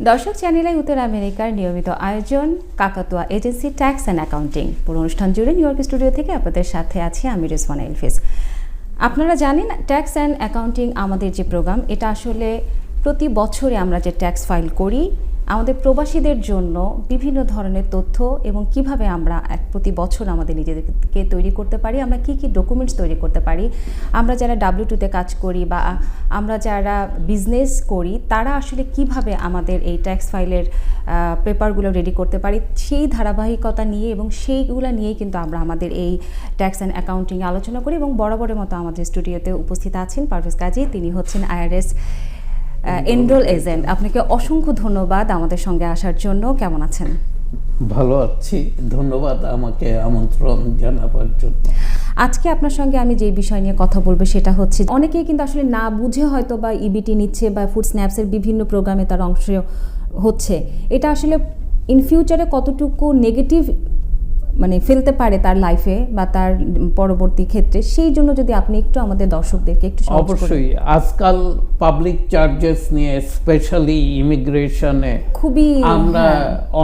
দর্শক চ্যানেলে উত্তর আমেরিকার নিয়মিত আয়োজন কাকাতুয়া এজেন্সি ট্যাক্স অ্যান্ড অ্যাকাউন্টিং পুরো অনুষ্ঠান জুড়ে নিউ ইয়র্ক স্টুডিও থেকে আপনাদের সাথে আছি আমি রিজওয়ানা এলফিস। আপনারা জানেন ট্যাক্স অ্যান্ড অ্যাকাউন্টিং আমাদের যে প্রোগ্রাম, এটা আসলে প্রতি বছরে আমরা যে ট্যাক্স ফাইল করি আমাদের প্রবাসীদের জন্য বিভিন্ন ধরনের তথ্য এবং কিভাবে আমরা প্রতি বছর আমাদের নিজেদেরকে তৈরি করতে পারি, আমরা কি কি ডকুমেন্টস তৈরি করতে পারি, আমরা যারা W2-তে কাজ করি বা আমরা যারা বিজনেস করি তারা আসলে কিভাবে আমাদের এই ট্যাক্স ফাইলের পেপারগুলো রেডি করতে পারি, সেই ধারাবাহিকতা নিয়ে এবং সেইগুলো নিয়েই কিন্তু আমরা আমাদের এই ট্যাক্স অ্যান্ড অ্যাকাউন্টিং আলোচনা করি। এবং বরাবরের মতো আমাদের স্টুডিওতে উপস্থিত আছেন পারভেজ কাজী, তিনি হচ্ছেন IRS এনরোল এজেন্ট। আপনাকে অসংখ্য ধন্যবাদ আমাদের সঙ্গে আসার জন্য। কেমন আছেন? ভালো আছি, ধন্যবাদ আমাকে আমন্ত্রণ জানাবার জন্য। আজকে আপনার সঙ্গে আমি যে বিষয় নিয়ে কথা বলবো সেটা হচ্ছে, অনেকেই কিন্তু আসলে না বুঝে হয়তো বা ইবিটি নিচ্ছে বা ফুড স্ন্যাপসের বিভিন্ন প্রোগ্রামে তার অংশ হচ্ছে, এটা আসলে ইন ফিউচারে কতটুকু নেগেটিভ মানে ফেলতে পারে তার লাইফে বা তার পরবর্তী ক্ষেত্রে, সেই জন্য যদি আপনি একটু আমাদের দর্শকদেরকে একটু অবশ্যই আজকাল পাবলিক চার্জেস নিয়ে স্পেশালি ইমিগ্রেশনে খুবই আমরা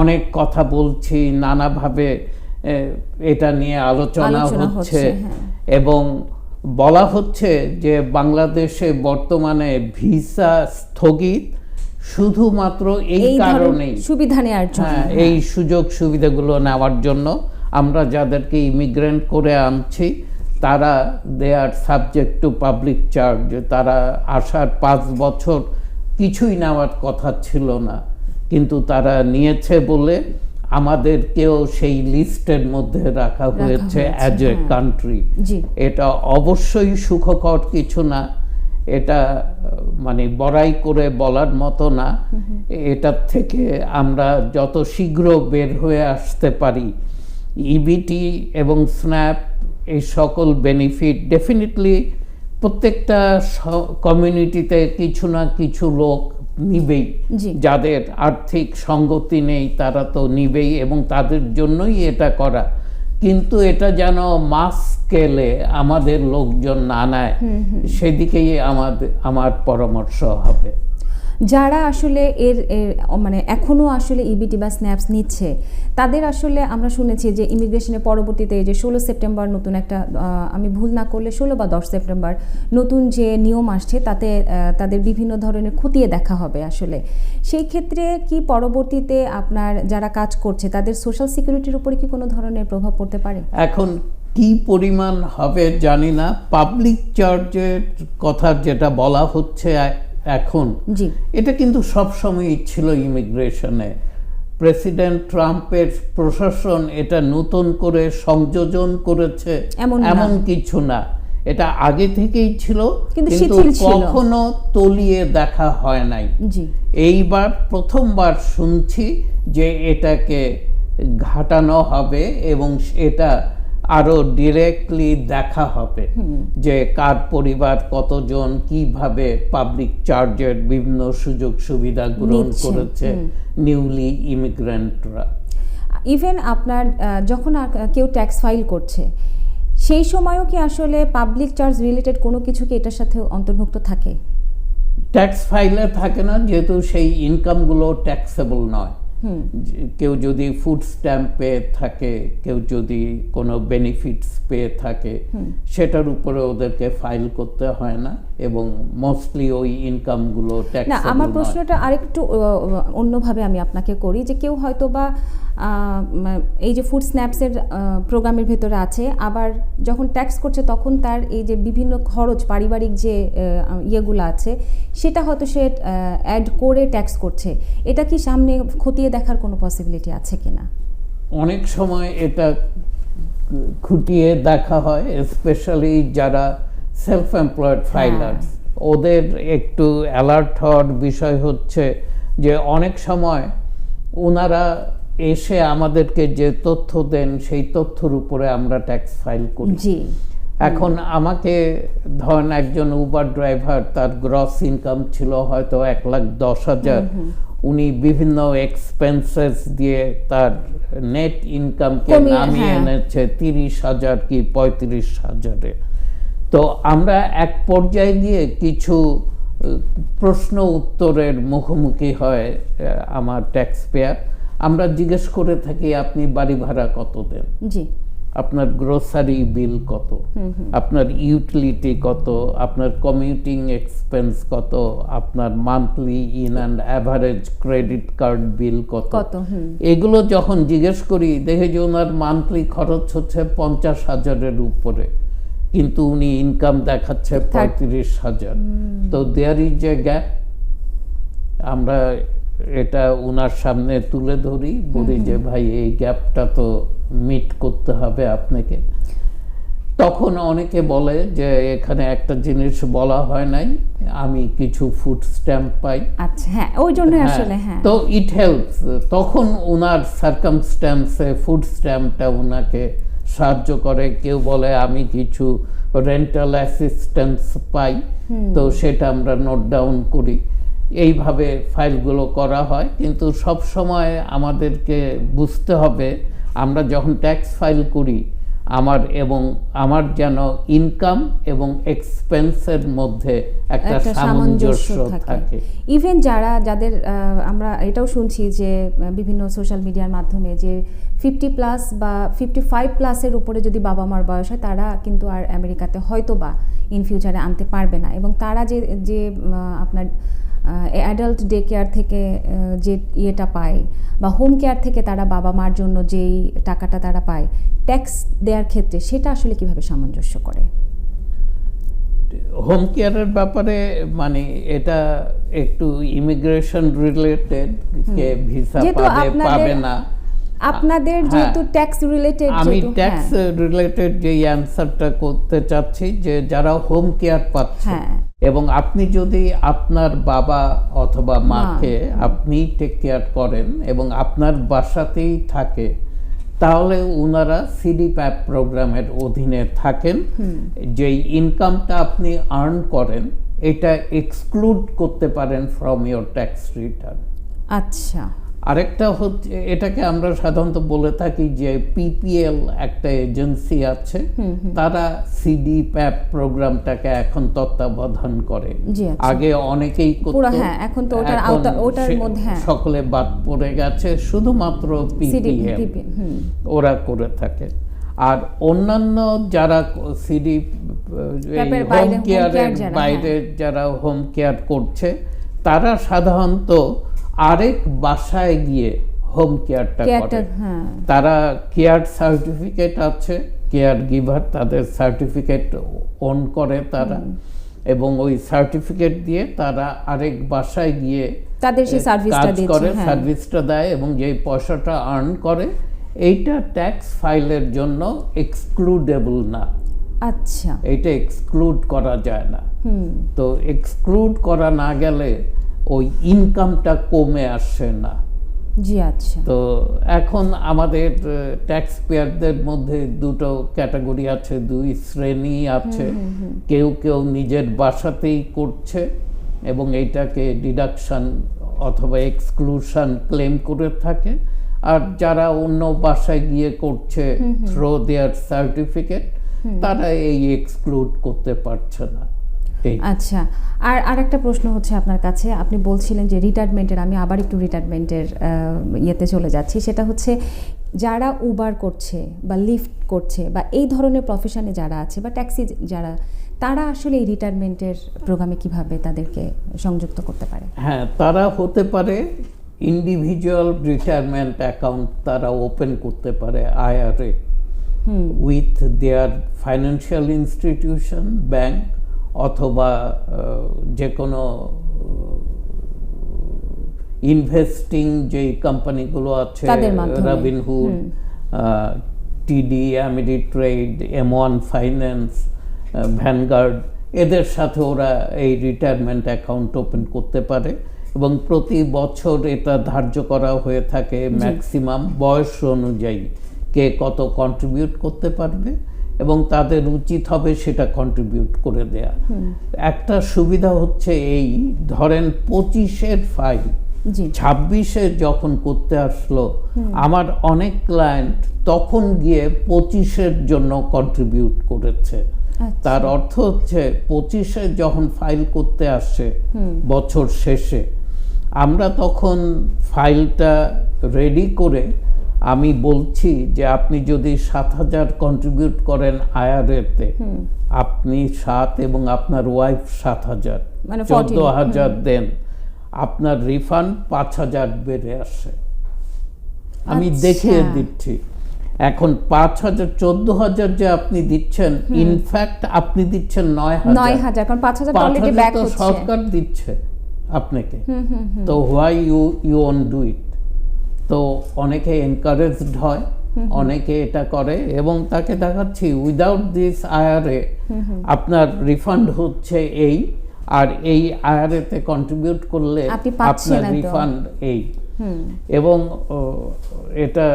অনেক কথা বলছি, নানাভাবে এটা নিয়ে আলোচনা হচ্ছে এবং বলা হচ্ছে যে বাংলাদেশে বর্তমানে ভিসা স্থগিত শুধুমাত্র এই কারণেই, সুবিধা নেওয়ার জন্য, এই সুযোগ সুবিধাগুলো নেওয়ার জন্য আমরা যাদেরকে ইমিগ্রেন্ট করে আনছি তারা দে আর সাবজেক্ট টু পাবলিক চার্জ। তারা আসার 5 বছর কিছুই নেওয়ার কথা ছিল না, কিন্তু তারা নিয়েছে বলে আমাদেরকেও সেই লিস্টের মধ্যে রাখা হয়েছে অ্যাজ এ কান্ট্রি। এটা অবশ্যই সুখকর কিছু না, এটা মানে বড়াই করে বলার মতো না। এটার থেকে আমরা যত শীঘ্র বের হয়ে আসতে পারি, ইবিটি এবং স্ন্যাপ এই সকল বেনিফিট ডেফিনেটলি প্রত্যেকটা কমিউনিটিতে কিছু না কিছু লোক নিবেই, যাদের আর্থিক সঙ্গতি নেই তারা তো নিবেই এবং তাদের জন্যই এটা করা। কিন্তু এটা যেন মাস স্কেলে আমাদের লোকজন না নেয়, সেদিকেই আমার পরামর্শ হবে। যারা আসলে এর মানে এখনও আসলে ইবিটি বা স্ন্যাপস নিচ্ছে তাদের আসলে আমরা শুনেছি যে ইমিগ্রেশনের পরবর্তীতে যে 16 সেপ্টেম্বর নতুন একটা, আমি ভুল না করলে 16 বা 10 সেপ্টেম্বর নতুন যে নিয়ম আসছে তাতে তাদের বিভিন্ন ধরনের খতিয়ে দেখা হবে। আসলে সেই ক্ষেত্রে কি পরবর্তীতে আপনার যারা কাজ করছে তাদের সোশ্যাল সিকিউরিটির উপরে কি কোনো ধরনের প্রভাব পড়তে পারে? এখন কি পরিমাণ হবে জানি না। পাবলিক চার্জের কথা যেটা বলা হচ্ছে এখন, এটা কিন্তু সবসময়ই ছিল ইমিগ্রেশনে। প্রেসিডেন্ট ট্রাম্পের প্রশাসন এটা নতুন করে সংযোজন করেছে এমন কিছু না, এটা আগে থেকেই ছিল, কিন্তু কখনো তলিয়ে দেখা হয় নাই। এইবার প্রথমবার শুনছি যে এটাকে ঘাটানো হবে এবং এটা আরো ডিরেক্টলি দেখা হবে যে কার পরিবার কতজন কিভাবে পাবলিক চার্জের বিভিন্ন সুযোগ সুবিধা গ্রহণ করেছে নিউলি ইমিগ্রেন্টরা। ইভেন আপনার যখন কেউ ট্যাক্স ফাইল করছে সেই সময়ও কি আসলে পাবলিক চার্জ রিলেটেড কোনো কিছু কি এটার সাথে অন্তর্ভুক্ত থাকে? ট্যাক্স ফাইলে থাকে না, যেহেতু সেই ইনকামগুলো ট্যাক্সেবল নয়। কেউ যদি ফুড স্ট্যাম্প পেয়ে থাকে, কেউ যদি কোনো বেনিফিটস পেয়ে থাকে, সেটার উপরে ওদেরকে ফাইল করতে হয় না এবং মোস্টলি ওই ইনকামগুলো ট্যাক্সেবল নয়। আমার প্রশ্নটা আরেকটু অন্যভাবে আমি আপনাকে করি, যে কেউ হয়তো বা এই যে ফুড স্ন্যাপসের প্রোগ্রামের ভেতরে আছে, আবার যখন ট্যাক্স করছে তখন তার এই যে বিভিন্ন খরচ পারিবারিক যে ইয়েগুলো আছে সেটা হয়তো সে অ্যাড করে ট্যাক্স করছে, এটা কি সামনে খতিয়ে দেখার কোনো পসিবিলিটি আছে কিনা? অনেক সময় এটা খুঁটিয়ে দেখা হয়, স্পেশালি যারা সেলফ এমপ্লয়েড ফাইলার্স, ওদের একটু অ্যালার্ট হওয়ার বিষয় হচ্ছে যে অনেক সময় ওনারা এসে আমাদেরকে যে তথ্য দেন সেই তথ্যের উপরে আমরা ট্যাক্স ফাইল করি। এখন আমাকে ধরেন একজন উবার ড্রাইভার, তার গ্রস ইনকাম ছিল হয়তো 1,10,000, উনি বিভিন্ন এক্সপেন্সেস দিয়ে তার নেট ইনকামকে নামিয়ে এনেছে 30,000 কি 35,000-এ। তো আমরা এক পর্যায়ে গিয়ে কিছু প্রশ্ন উত্তরের মুখোমুখি হয় আমার ট্যাক্স পেয়ার। আমরা জিজ্ঞেস করে থাকি আপনি বাড়ি ভাড়া কত দেন, জি, আপনার গ্রোসারি বিল কত, আপনার ইউটিলিটি কত, আপনার কমিউটিং এক্সপেন্স কত, আপনার monthly in and average credit card বিল কত। এগুলো যখন জিজ্ঞেস করি দেখে যে ওনার মান্থলি খরচ হচ্ছে 50,000-এর উপরে, কিন্তু উনি ইনকাম দেখাচ্ছে 35,000। তো দেয়ার ইজ এ গ্যাপ। আমরা এটা উনার সামনে তুলে ধরি, বলি যে ভাই এই গ্যাপটা তো মিট করতে হবে আপনাকে। তখন অনেকে বলে যে এখানে একটা জিনিস বলা হয় নাই, আমি কিছু ফুড স্ট্যাম্প পাই। আচ্ছা, হ্যাঁ, ওই জন্য আসলে হ্যাঁ, তো ইট হেল্পস। তখন ওনার সার্কামস্ট্যান্সে ফুড স্ট্যাম্পটা ওনাকে সাহায্য করে। কেউ বলে আমি কিছু রেন্টাল অ্যাসিস্ট্যান্স পাই, তো সেটা আমরা নোট ডাউন করি। এইভাবে ফাইলগুলো করা হয়। কিন্তু সব সময় আমাদেরকে বুঝতে হবে আমরা যখন ট্যাক্স ফাইল করি আমার যেন ইনকাম এবং এক্সপেন্সের মধ্যে একটা সামঞ্জস্য থাকে। ইভেন যাদের আমরা এটাও শুনছি যে বিভিন্ন সোশ্যাল মিডিয়ার মাধ্যমে যে 50+ বা 55+-এর উপরে যদি বাবা মার বয়স হয় তারা কিন্তু আর আমেরিকাতে হয়তো বা ইন ফিউচারে আনতে পারবে না, এবং তারা যে আপনার অ্যাডাল্ট ডে কেয়ার থেকে যে ইয়েটা পায় বা হোম কেয়ার থেকে তারা বাবা মার জন্য যেই টাকাটা তারা পায় ট্যাক্স দেওয়ার ক্ষেত্রে সেটা আসলে কিভাবে সামঞ্জস্য করে? হোম কেয়ারের ব্যাপারে মানে এটা একটু ইমিগ্রেশন রিলেটেড, কে ভিসা পাবে না আপনাদের যেহেতু ট্যাক্স রিলেটেড, আমি ট্যাক্স রিলেটেড যে অ্যানসারটা করতে চাচ্ছি যে যারা হোম কেয়ার পাচ্ছে এবং আপনি যদি আপনার বাবা অথবা মাকে আপনি টেক কেয়ার করেন এবং আপনার বাসাতেই থাকে, তাহলে ওনারা সিডিপ্যাপ প্রোগ্রামের অধীনে থাকেন। যেই ইনকামটা আপনি আর্ন করেন এটা এক্সক্লুড করতে পারেন ফ্রম ইয়োর ট্যাক্স রিটার্ন। আচ্ছা, আরেকটা হচ্ছে এটাকে আমরা সাধারণত বলে থাকি যে পিপিএল একটা এজেন্সি আছে, তারা সিডিপ্যাপ প্রোগ্রামটাকে এখন তত্ত্বাবধান করে। আগে অনেকেই করত, এখন তো ওটার মধ্যে সকলে বাদ পড়ে গেছে, শুধুমাত্র পিপিএল ওরা করে থাকে। আর অন্যান্য যারা সিডি হোম কেয়ারের বাইরে যারা হোম কেয়ার করছে তারা সাধারণত আরেক বাসায় গিয়ে হোম কেয়ারটা করে। তারা কেয়ার সার্টিফিকেট আছে, কেয়ার গিভার তাদের সার্টিফিকেট অন করে তারা, এবং ওই সার্টিফিকেট দিয়ে তারা আরেক বাসায় গিয়ে তাদের সেই সার্ভিসটা দেয়, এবং যেই পয়সাটা আর্ন করে এইটা ট্যাক্স ফাইলের জন্য এক্সক্লুডেবল না। আচ্ছা, এইটা এক্সক্লুড করা যায় না। তো এক্সক্লুড করা না গেলে ওই ইনকামটা কমে আসে না। জি, আচ্ছা। তো এখন আমাদের ট্যাক্স পেয়ারদের মধ্যে দুটো ক্যাটাগরি আছে, দুই শ্রেণী আছে। কেউ নিজের বাসাতেই করছে এবং এইটাকে ডিডাকশন অথবা এক্সক্লুশন ক্লেম করে থাকে, আর যারা অন্য বাসায় গিয়ে করছে থ্রো দেয়ার সার্টিফিকেট তারা এই এক্সক্লুড করতে পারছে না। আচ্ছা, আর একটা প্রশ্ন হচ্ছে আপনার কাছে, আপনি বলছিলেন যে রিটায়ারমেন্টের, আমি আবার একটু রিটায়ারমেন্টের ইয়েতে চলে যাচ্ছি, সেটা হচ্ছে যারা উবার করছে বা লিফট করছে বা এই ধরনের প্রফেশনে যারা আছে বা ট্যাক্সি যারা, তারা আসলে এই রিটায়ারমেন্টের প্রোগ্রামে কিভাবে তাদেরকে সংযুক্ত করতে পারে? হ্যাঁ, তারা হতে পারে ইন্ডিভিজুয়াল রিটায়ারমেন্ট অ্যাকাউন্ট তারা ওপেন করতে পারে IRA with their financial institution, bank অথবা যে কোনো ইনভেস্টিং যেই কোম্পানিগুলো আছে, রবিনহুড, টিডি, আমেরিট্রেড, M1 ফাইন্যান্স, ভ্যানগার্ড, এদের সাথে ওরা এই রিটায়ারমেন্ট অ্যাকাউন্ট ওপেন করতে পারে এবং প্রতি বছর এটা ধার্য করা হয়ে থাকে ম্যাক্সিমাম বয়স অনুযায়ী কে কত কন্ট্রিবিউট করতে পারবে এবং তাদের উচিত হবে সেটা কন্ট্রিবিউট করে দেয়া। একটা সুবিধা হচ্ছে এই ধরেন 25-এর ফাইল 26-এ যখন করতে আসলো, আমার অনেক ক্লায়েন্ট তখন গিয়ে 25-এর জন্য কন্ট্রিবিউট করেছে। তার অর্থ হচ্ছে 25-এ যখন ফাইল করতে আসে বছর শেষে, আমরা তখন ফাইলটা রেডি করে আমি বলছি যে আপনি যদি 7,000 কন্ট্রিবিউট করেন IRA-তে, আপনি 7 এবং আপনার ওয়াইফ 7,000, মানে 14,000 দেন, আপনার রিফান্ড 5,000 বেড়ে আসে। আমি দেখিয়ে দিচ্ছি। এখন 5,000 14,000 যে আপনি দিচ্ছেন, ইনফ্যাক্ট আপনি দিচ্ছেন 9,000, কারণ 5,000 অলরেডি ব্যাক হচ্ছে, সরকার দিচ্ছে আপনাকে। তো why you won't do it? তো অনেকে এনকারেজড হয়, অনেকে এটা করে, এবং তাকে দেখাচ্ছি উইদাউট দিস IRA আপনার রিফান্ড হচ্ছে এই, আর এই IRA-তে কন্ট্রিবিউট করলে আপনার রিফান্ড এই। এবং এটা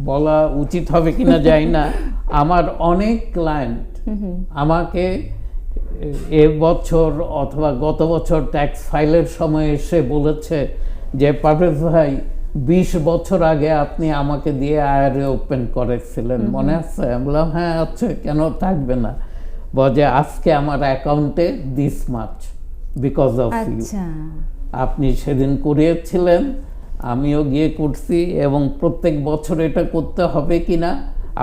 বলা উচিত হবে কিনা জানি না, আমার অনেক ক্লায়েন্ট আমাকে এবছর অথবা গত বছর ট্যাক্স ফাইলের সময় এসে বলেছে যে পারভেজ ভাই 20 বছর আগে আপনি আমাকে দিয়ে IRA ওপেন করেছিলেন, মনে আছে? আমি বললাম হ্যাঁ আছে, কেন থাকবে না? বলে আজকে আমার অ্যাকাউন্টে this much because of you. আপনি সেদিন করিয়েছিলেন, আমিও গিয়ে করছি, এবং প্রত্যেক বছর এটা করতে হবে কিনা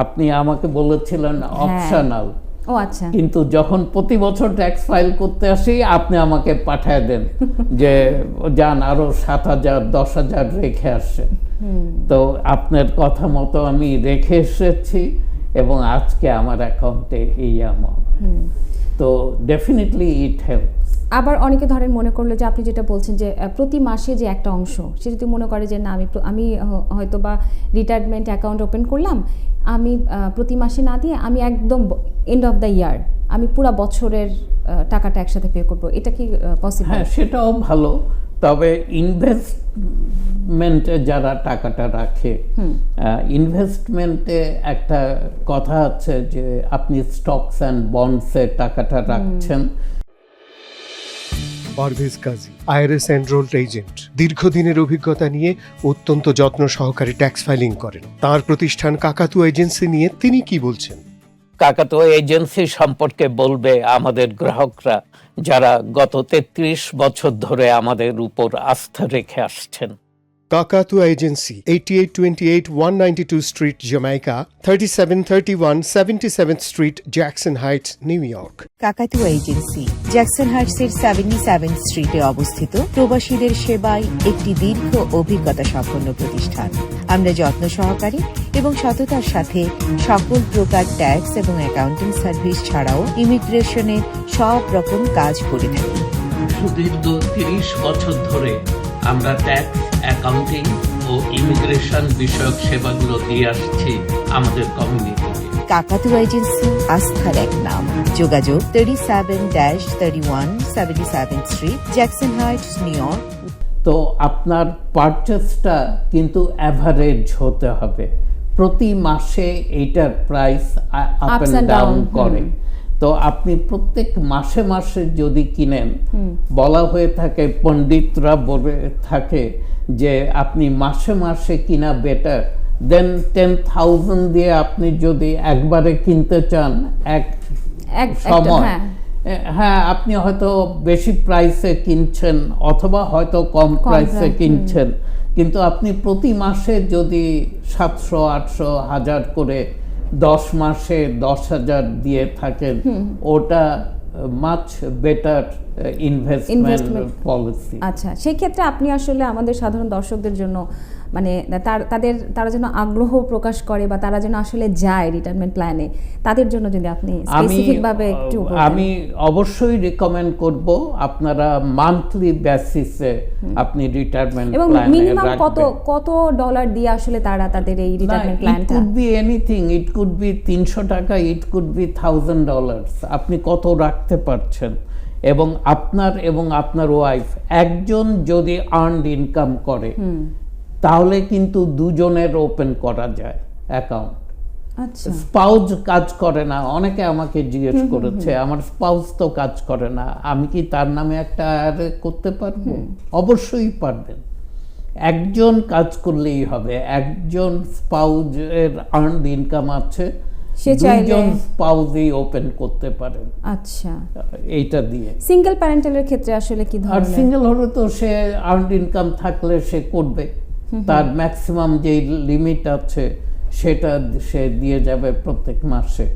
আপনি আমাকে বলেছিলেন অপশনাল। আচ্ছা, কিন্তু যখন প্রতি বছর ট্যাক্স ফাইল করতে আসি আপনি আমাকে পাঠায় দেন যে যান আরো 7,000 10,000 রেখে আসেন। তো আপনার কথা মতো আমি রেখে এসেছি, এবং আজকে আমার অ্যাকাউন্টে এই অ্যামাউন্ট। তো ডেফিনেটলি ইট হেল্পস। আবার অনেকে ধরেন মনে করলো যে আপনি যেটা বলছেন যে প্রতি মাসে যে একটা অংশ, সে যদি মনে করে যে না আমি হয়তো বা রিটায়ারমেন্ট অ্যাকাউন্ট ওপেন করলাম, আমি প্রতি মাসে না দিয়ে আমি একদম এন্ড অফ দ্য ইয়ার আমি পুরো বছরের টাকাটা একসাথে পে করব, এটা কি পসিবল? হ্যাঁ, সেটাও ভালো। তবে ইনভেস্টমেন্টে যারা টাকাটা রাখে, ইনভেস্টমেন্টে একটা কথা আছে যে আপনি স্টকস অ্যান্ড বন্ডসে টাকাটা রাখছেন। পারভেজ কাজী, IRS এনরোলড এজেন্ট, দীর্ঘদিনের অভিজ্ঞতা নিয়ে অত্যন্ত যত্ন সহকারে ট্যাক্স ফাইলিং করেন। তার প্রতিষ্ঠান কাকাতুয়া এজেন্সি নিয়ে তিনি কি বলছেন? কাকাতুয়া এজেন্সি সম্পর্কে বলবে আমাদের গ্রাহকরা যারা গত 33 বছর ধরে আমাদের উপর আস্থা রেখে আসছেন। কাকাতুয়া agency, 8828 192 street, Jamaica, 3731 77th street, Jackson Heights, new York. কাকাতুয়া এজেন্সি জ্যাকসন হাইটসের 77 স্ট্রিটে অবস্থিত, প্রবাসীদের সেবায় একটি দীর্ঘ অভিজ্ঞতা সম্পন্ন প্রতিষ্ঠান। আমরা যত্ন সহকারে এবং সততার সাথে সকল প্রকার ট্যাক্স এবং অ্যাকাউন্টিং সার্ভিস ছাড়াও ইমিগ্রেশনের সব রকম কাজ করে থাকি। সুদীর্ঘ 30 বছর ধরে আমরা ট্যাক্স, অ্যাকাউন্টিং ও ইমিগ্রেশন বিষয়ক সেবাগুলো দিয়ে আসছি আমাদের কমিউনিটিতে। কাকাতুয়া এজেন্সি আস্থার এক নাম। যোগাযোগ 37-31 77th street, Jackson Heights, new York. তো আপনার পারচেসটা কিন্তু অ্যাভারেজ হতে হবে। প্রতি মাসে এইটার প্রাইস আপ অ্যান্ড ডাউন করে। তো আপনি প্রত্যেক মাসে মাসে যদি কিনেন, বলা হয়ে থাকে, পণ্ডিতরা বলে থাকে যে আপনি মাসে মাসে কিনা বেটার দেন 10,000 দিয়ে আপনি যদি একবারে কিনতে চান এক সময়, হ্যাঁ আপনি হয়তো বেশি প্রাইসে কিনছেন অথবা হয়তো কম প্রাইসে কিনছেন, কিন্তু আপনি প্রতি মাসে যদি 700, 800, 1000 করে 10 মাসে 10,000 দিয়ে থাকেন, ওটা মাচ বেটার ইনভেস্টমেন্ট পলিসি। আচ্ছা, সেই ক্ষেত্রে আপনি আসলে আমাদের সাধারণ দর্শকদের জন্য মানে তারা যেন আগ্রহ প্রকাশ করে বা তারা যেন আসলে যায় রিটায়ারমেন্ট প্ল্যানে, তাদের জন্য যদি আপনি স্পেসিফিকভাবে একটু আমি অবশ্যই রিকমেন্ড করব আপনারা মান্থলি বেসিসে আপনি রিটায়ারমেন্ট প্ল্যানে রাখবেন। এবং মিনিমাম কত ডলার দিয়ে আসলে তারা তাদের এই রিটায়ারমেন্ট প্ল্যানটা? It could be anything, it could be 300 টাকা, ইট কুড বি $1,000। আপনি কত রাখতে পারছেন, এবং আপনার ওয়াইফ একজন যদি আর্নড ইনকাম করে তাহলে কিন্তু দুজনের ওপেন করা যায় অ্যাকাউন্ট। আচ্ছা, স্পাউস কাজ করে না, অনেকে আমাকে জিজ্ঞেস করেছে আমার স্পাউস তো কাজ করে না, আমি কি তার নামে একটা করতে পারবো? অবশ্যই পারবেন। একজন কাজ করলেই হবে, একজন স্পাউসের আর্নড ইনকাম আছে সে চাইলে দুইজন স্পাউসই ওপেন করতে পারেন আচ্ছা, এইটা দিয়ে। সিঙ্গেল প্যারেন্টালের ক্ষেত্রে আসলে কি আর ধরনের? সিঙ্গেল হলে তো সে আর্নড ইনকাম থাকলে সে করবে, তার ম্যাক্সিমাম যে লিমিট আছে সেটা সে দিয়ে যাবে প্রত্যেক মাসে।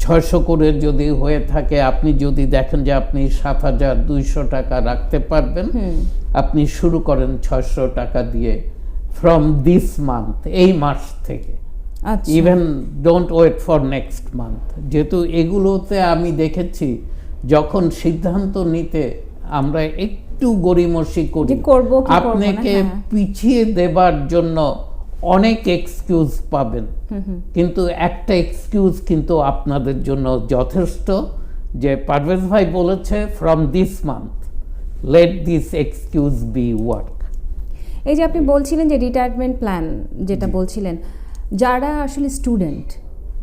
600 করে যদি হয়ে থাকে, আপনি যদি দেখেন যে আপনি 7,200 টাকা রাখতে পারবেন, আপনি শুরু করেন 600 টাকা দিয়ে ফ্রম দিস মান্থ, এই মাস থেকে। আচ্ছা, even don't wait for next month. যেহেতু এগুলোতে আমি দেখেছি যখন সিদ্ধান্ত নিতে আমরা একটু গড়িমসি করি, যে করব কি করব না, আপনাকে হ্যাঁ। পিছিয়ে দেবার জন্য অনেক এক্সকিউজ পাবেন, কিন্তু একটা এক্সকিউজ কিন্তু আপনাদের জন্য যথেষ্ট, যে পারভেজ ভাই বলেছে from this month, let this excuse be work. এই যে আপনি বলছিলেন যে রিটায়ারমেন্ট প্ল্যান যেটা বলছিলেন, যারা আসলে স্টুডেন্ট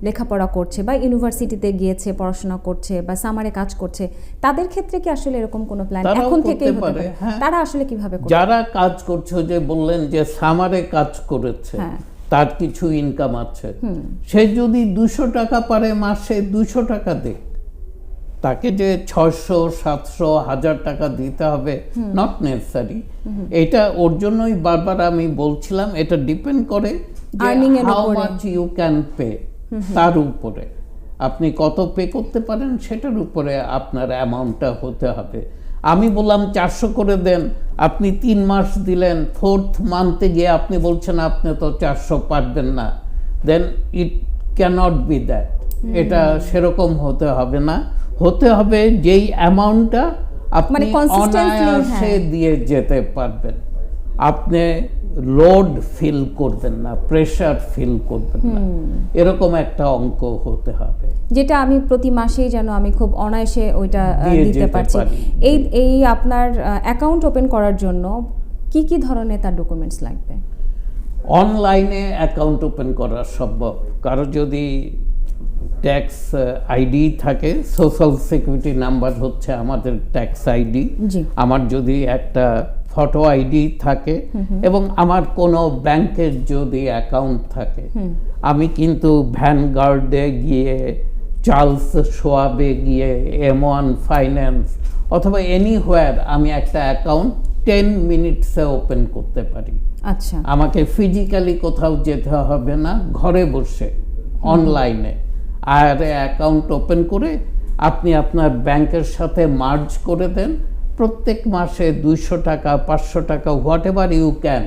লেখাপড়া করছে বা ইউনিভার্সিটিতে গিয়েছে পড়াশোনা করছে বা সামারে কাজ করছে, তাদের ক্ষেত্রে কি আসলে এরকম কোনো প্ল্যান তারাও এখন করতে থেকেই হতে পারে, পারে? হ্যাঁ। তারা আসলে কিভাবে করবে? যারা কাজ করছে, যে বললেন যে সামারে কাজ করেছে, হ্যাঁ। তার কিছু ইনকাম আছে, সে যদি 200 টাকা পারে মাসে 200 টাকা দেখ, তাকে যে 600, 700, 1000 টাকা দিতে হবে নট নেসেসারি। এটা ওর জন্যই বারবার আমি বলছিলাম, এটা ডিপেন্ড করে Earning এর হাউ উপরে। মাচ ইউ ক্যান পে, তার উপরে আপনি কত পে করতে পারেন সেটার উপরে আপনার অ্যামাউন্টটা হতে হবে। আমি বললাম 400 করে দেন, আপনি 3 মাস দিলেন, 4th মান্থে গিয়ে আপনি বলছেন আপনি তো 400 পারবেন না, দেন ইট ক্যানট বি দ্যাট। এটা সেরকম হতে হবে না, হতে হবে যেই অ্যামাউন্টটা আপনি মানে consistently, অনায়াসে হ্যাঁ। দিয়ে যেতে পারবেন, আপনি লোড ফিল করবেন না, প্রেশার ফিল করবেন না, এরকম একটা অঙ্ক হতে হবে, যেটা আমি প্রতি মাসেই যেন আমি খুব অনায়াসে ওইটা দিয়ে দিতে যেতে পারছি। পারি। এই আপনার অ্যাকাউন্ট ওপেন করার জন্য কি কি ধরনের তার ডকুমেন্টস লাগবে? অনলাইনে অ্যাকাউন্ট ওপেন করা সম্ভব। কারো যদি ট্যাক্স আইডি থাকে, সোশ্যাল সিকিউরিটি নাম্বার হচ্ছে আমাদের ট্যাক্স আইডি, জি। আমার যদি একটা ফটো আইডি থাকে এবং আমার কোনো ব্যাংকের যদি অ্যাকাউন্ট থাকে, আমি কিন্তু ভ্যানগার্ডে গিয়ে, চার্লস শোয়াবে গিয়ে, M1 ফাইন্যান্স অথবা এনিহোয়ার আমি একটা অ্যাকাউন্ট 10 মিনিটসে ওপেন করতে পারি। আচ্ছা, আমাকে ফিজিক্যালি কোথাও যেতে হবে না, ঘরে বসে অনলাইনে আর অ্যাকাউন্ট ওপেন করে আপনি আপনার ব্যাংকের সাথে মার্জ করে দেন, প্রত্যেক মাসে 200 টাকা, 500 টাকা, হোয়াট এভার ইউ ক্যান,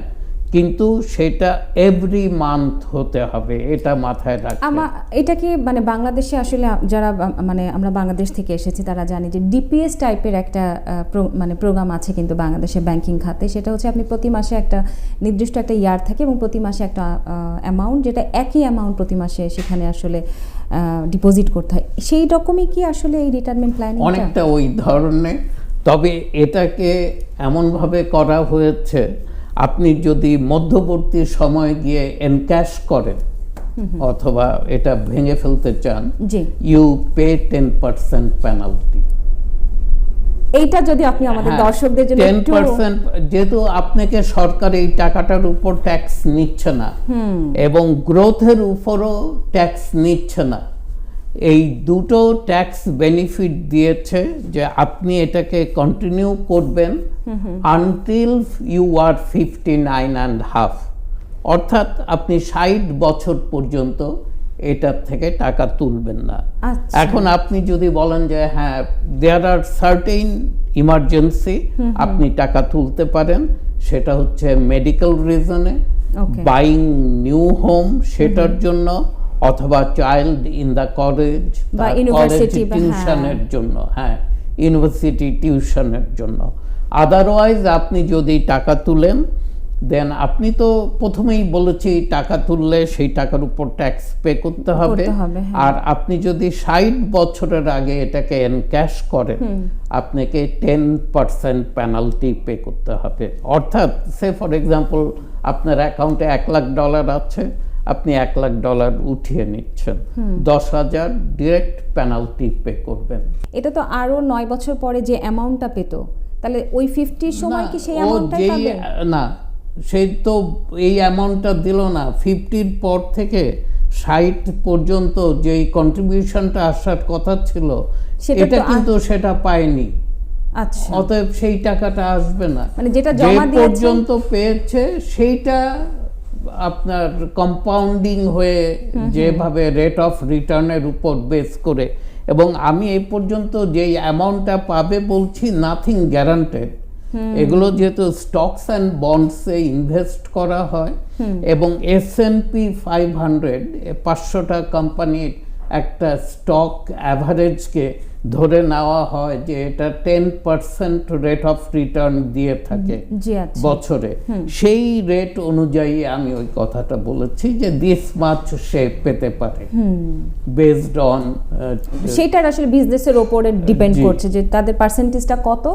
কিন্তু সেটা এভরি মান্থ হতে হবে, এটা মাথায় রাখবেন। এটা কি মানে বাংলাদেশে আসলে যারা মানে আমরা বাংলাদেশ থেকে এসেছি তারা জানি যে ডিপিএস টাইপের একটা মানে প্রোগ্রাম আছে কিন্তু বাংলাদেশে ব্যাংকিং খাতে, সেটা হচ্ছে আপনি প্রতি মাসে একটা নির্দিষ্ট একটা ইয়ার থাকে এবং প্রতি মাসে একটা অ্যামাউন্ট, যেটা একই অ্যামাউন্ট প্রতি মাসে সেখানে আসলে ডিপোজিট করতে হয়। সেই রকমই কি আসলে এই রিটায়ারমেন্ট প্ল্যানিং? অনেকটা ওই ধরনের, তবে এটাকে এমনভাবে করা হয়েছে, আপনি যদি মধ্যবর্তী সময়ে গিয়ে এনক্যাশ করেন অথবা এটা ভেঙে ফেলতে চান, জি, ইউ পে 10% পেনাল্টি। এইটা যদি আপনি আমাদের দর্শকদের জন্য একটু 10%, যেহেতু আপনাকে সরকার এই টাকাটার উপর ট্যাক্স নিচ্ছে না এবং গ্রোথের উপরও ট্যাক্স নিচ্ছে না, এই দুটো ট্যাক্স বেনিফিট দিয়েছে যে আপনি এটাকে কন্টিনিউ করবেন আনটিল ইউ আর 59.5, অর্থাৎ আপনি 60 বছর পর্যন্ত এটার থেকে টাকা তুলবেন না। আচ্ছা। এখন আপনি যদি বলেন যে হ্যাঁ দেয়ার আর সার্টেইন ইমার্জেন্সি আপনি টাকা তুলতে পারেন, সেটা হচ্ছে মেডিকেল রিজনে, Okay. বাইং নিউ হোম সেটার জন্য, অথবা চাইল্ড ইন দ্য কলেজ বা university বা টিউশনের জন্য, হ্যাঁ ইউনিভার্সিটি টিউশনের জন্য। আদারওয়াইজ আপনি যদি টাকা তুলেন, দেন আপনি তো প্রথমেই বলেছি টাকা তুললে সেই টাকার উপর ট্যাক্স পে করতে হবে, হ্যাঁ। আর আপনি যদি 60 বছরের আগে এটাকে এনক্যাশ করেন, আপনাকে 10% পেনাল্টি পে করতে হবে। অর্থাৎ সে ফর এক্সাম্পল আপনার অ্যাকাউন্টে $1,00,000 আছে, আপনি $1,00,000 উঠিয়ে নিচ্ছেন, 10,000 ডিরেক্ট পেনাল্টি পে করবেন। এটা তো আরো 9 বছর পরে যে অ্যামাউন্টটা পেত, তাহলে ওই 50 সময় কি সেই অ্যামাউন্টটাই পাবে? না, সেই তো এই অ্যামাউন্টটা দিল না, 50 পর থেকে 60 পর্যন্ত যেই কন্ট্রিবিউশনটা আসার কথা ছিল সেটা এটা তো কিন্তু সেটা পায়নি। আচ্ছা, অতএব সেই টাকাটা আসবে না, মানে যেটা যে জমা দিয়েছে পর্যন্ত পেয়েছে সেইটা আপনার কম্পাউন্ডিং হয়ে যেভাবে রেট অফ রিটার্নের উপর বেস করে, এবং আমি এই পর্যন্ত যেই অ্যামাউন্টটা পাবে বলছি নাথিং গ্যারান্টেড। এগুলো যেহেতু স্টকস অ্যান্ড বন্ডসে ইনভেস্ট করা হয় এবং S&P 500 500টা কোম্পানির একটা স্টক অ্যাভারেজকে ধরে নেওয়া হয় যে এটা 10% রেট অফ রিটার্ন দিয়ে থাকে জি আচ্ছা, বছরে। সেই রেট অনুযায়ী আমি ওই কথাটা বলেছি যে দিস মাছ সে পেতে পারে বেসড অন সেটার আসলে বিজনেসের ওপরে ডিপেন্ড জি। করছে যে তাদের পার্সেন্টেজটা কত,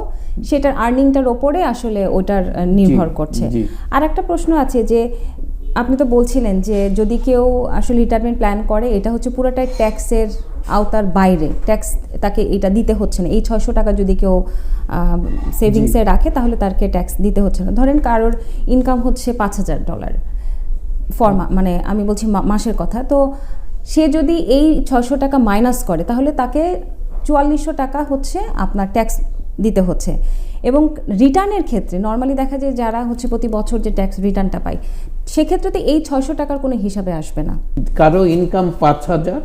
সেটার আর্নিংটার ওপরে আসলে ওটার নির্ভর করছে। জি। আর একটা প্রশ্ন আছে যে আপনি তো বলছিলেন যে যদি কেউ আসলে রিটায়ারমেন্ট প্ল্যান করে এটা হচ্ছে পুরোটাই ট্যাক্সের আওতার বাইরে, ট্যাক্স তাকে এটা দিতে হচ্ছে না। এই 600 টাকা যদি কেউ সেভিংসে রাখে তাহলে তাকে ট্যাক্স দিতে হচ্ছে না। ধরেন কারোর ইনকাম হচ্ছে $5,000 মানে আমি বলছি মাসের কথা, তো সে যদি এই 600 টাকা মাইনাস করে তাহলে তাকে 4400 টাকা হচ্ছে আপনার ট্যাক্স দিতে হচ্ছে। এবং রিটার্নের ক্ষেত্রে নর্মালি দেখা যায় যারা হচ্ছে প্রতি বছর যে ট্যাক্স রিটার্নটা পায় সেক্ষেত্রে তো এই 600 টাকার কোনো হিসাবে আসবে না। কারো ইনকাম 5,000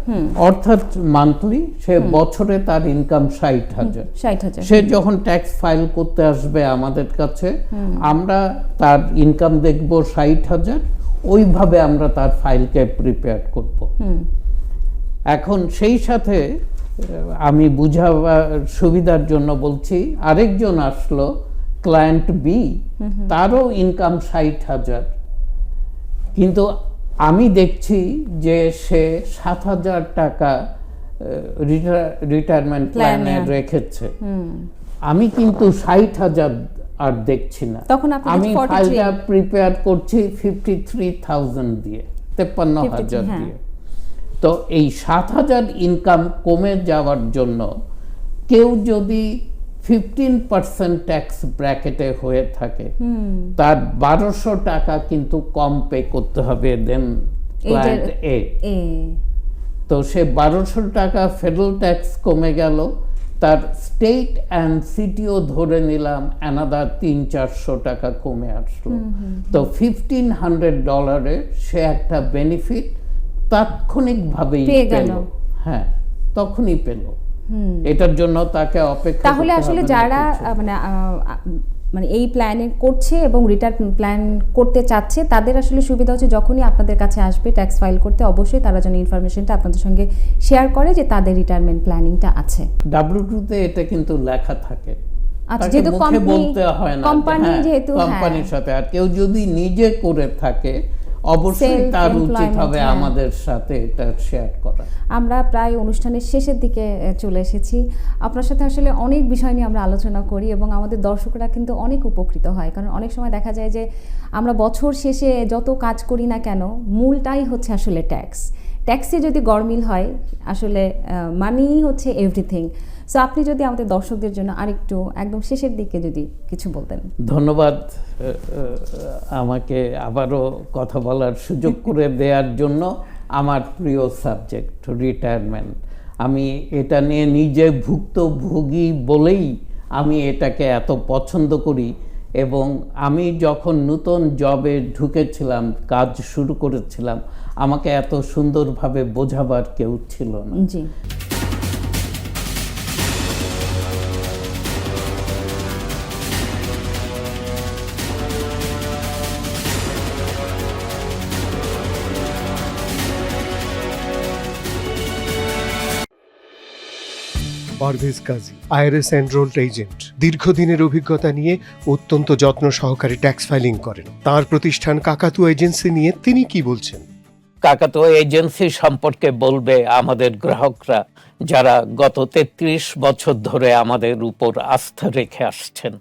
অর্থাৎ মান্থলি, সে বছরে তার ইনকাম 60,000। 60,000 সে যখন ট্যাক্স ফাইল করতে আসবে আমাদের কাছে, আমরা তার ইনকাম দেখব 60,000, ওইভাবে আমরা তার ফাইলকে প্রিপেয়ার করব। এখন সেই সাথে আমি বুঝাবার সুবিধার জন্য বলছি, আরেকজন আসলো ক্লায়েন্ট বি, তারও ইনকাম 60,000, কিন্তু আমি দেখছি যে সে 7,000 টাকা রিটায়ারমেন্ট প্ল্যানে রেখেছে। আমি কিন্তু 60,000 আর দেখছি না, তখন আপনি আমি 43 ফাইলটা প্রিপেয়ার করছি 53,000 দিয়ে, 53,000 হ্যাঁ। দিয়ে। তো এই 7,000 ইনকাম কমে যাওয়ার জন্য কেউ যদি 15% ট্যাক্স ব্র্যাকেটে হয়ে থাকে তার 1200 টাকা কিন্তু কম পে করতে হবে দেন ক্লায়েন্ট এ। তো সে 1200 টাকা ফেডারেল ট্যাক্স কমে গেল, তার স্টেট অ্যান্ড সিটিও ধরে নিলাম অ্যানাদার 300-400 টাকা কমে আসলো। তো $1,500 সে একটা বেনিফিট তাৎক্ষণিকভাবেই পেল। হ্যাঁ, তখনই পেল। এটার জন্য তাকে অপেক্ষা তাহলে আসলে যারা মানে এই প্ল্যানে করছে এবং রিটায়ার প্ল্যান করতে চাচ্ছে তাদের আসলে সুবিধা হচ্ছে যখনই আপনাদের কাছে আসবে ট্যাক্স ফাইল করতে, অবশ্যই তারা যেন ইনফরমেশনটা আপনাদের সঙ্গে শেয়ার করে যে তাদের রিটায়ারমেন্ট প্ল্যানিংটা আছে। W2-তে এটা কিন্তু লেখা থাকে, আচ্ছা, তাকে যেহেতু মুখে বলতে হয় না, কোম্পানি যেহেতু কোম্পানির সাথে। আর কেউ যদি নিজে করে থাকে অবশ্যই তার উচিত হবে আমাদের সাথে এটা শেয়ার করা। আমরা প্রায় অনুষ্ঠানের শেষের দিকে চলে এসেছি। আপনার সাথে আসলে অনেক বিষয় নিয়ে আমরা আলোচনা করি এবং আমাদের দর্শকরা কিন্তু অনেক উপকৃত হয়, কারণ অনেক সময় দেখা যায় যে আমরা বছর শেষে যত কাজ করি না কেন মূলটাই হচ্ছে আসলে ট্যাক্সে যদি গরমিল হয় আসলে মানি হচ্ছে এভরিথিং। সো আপনি যদি আমাদের দর্শকদের জন্য আরেকটু একদম শেষের দিকে যদি কিছু বলতেন। ধন্যবাদ আমাকে আবারও কথা বলার সুযোগ করে দেওয়ার জন্য। আমার প্রিয় সাবজেক্ট রিটায়ারমেন্ট, আমি এটা নিয়ে নিজে ভুক্তভোগী বলেই আমি এটাকে এত পছন্দ করি। এবং আমি যখন নতুন জবে ঢুকেছিলাম, কাজ শুরু করেছিলাম, আমাকে এত সুন্দরভাবে বোঝাবার কেউ ছিল না। জি। পারভেজ কাজী, IRS এনরোলড এজেন্ট, দীর্ঘদিনের অভিজ্ঞতা নিয়ে অত্যন্ত যত্ন সহকারে ট্যাক্স ফাইলিং করেন। তার প্রতিষ্ঠান কাকাতুয়া এজেন্সি নিয়ে তিনি কি বলছেন? কাকাতুয়া এজেন্সি সম্পর্কে বলবে আমাদের গ্রাহকরা যারা গত 33 বছর ধরে আমাদের উপর আস্থা রেখে আসছেন।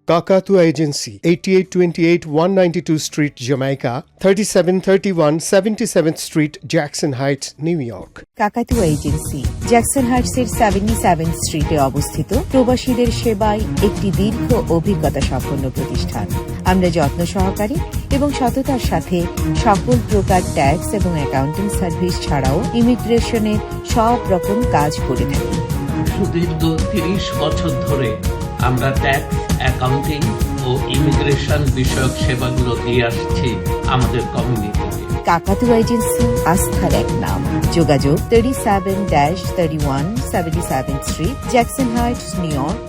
কাকাতুয়া agency, 8828 192 street, Jamaica, 3731 77th street, Jackson Heights, new York. কাকাতুয়া এজেন্সি জ্যাকসন হাইটসের 77 স্ট্রিটে অবস্থিত, প্রবাসীদের সেবায় একটি দীর্ঘ অভিজ্ঞতা সম্পন্ন প্রতিষ্ঠান। আমরা যত্ন সহকারে এবং সততার সাথে সকল প্রকার ট্যাক্স এবং অ্যাকাউন্টিং সার্ভিস ছাড়াও ইমিগ্রেশনের সব রকম কাজ করে থাকি। সুদীর্ঘ 30 বছর ধরে আমরা ট্যাক্স, অ্যাকাউন্টিং ও ইমিগ্রেশন বিষয়ক সেবাগুলো দিয়ে আসছি আমাদের কমিউনিটিতে। কাকাতুয়া এজেন্সি আস্থার এক নাম। যোগাযোগ 37-31 77th street, Jackson Heights, new York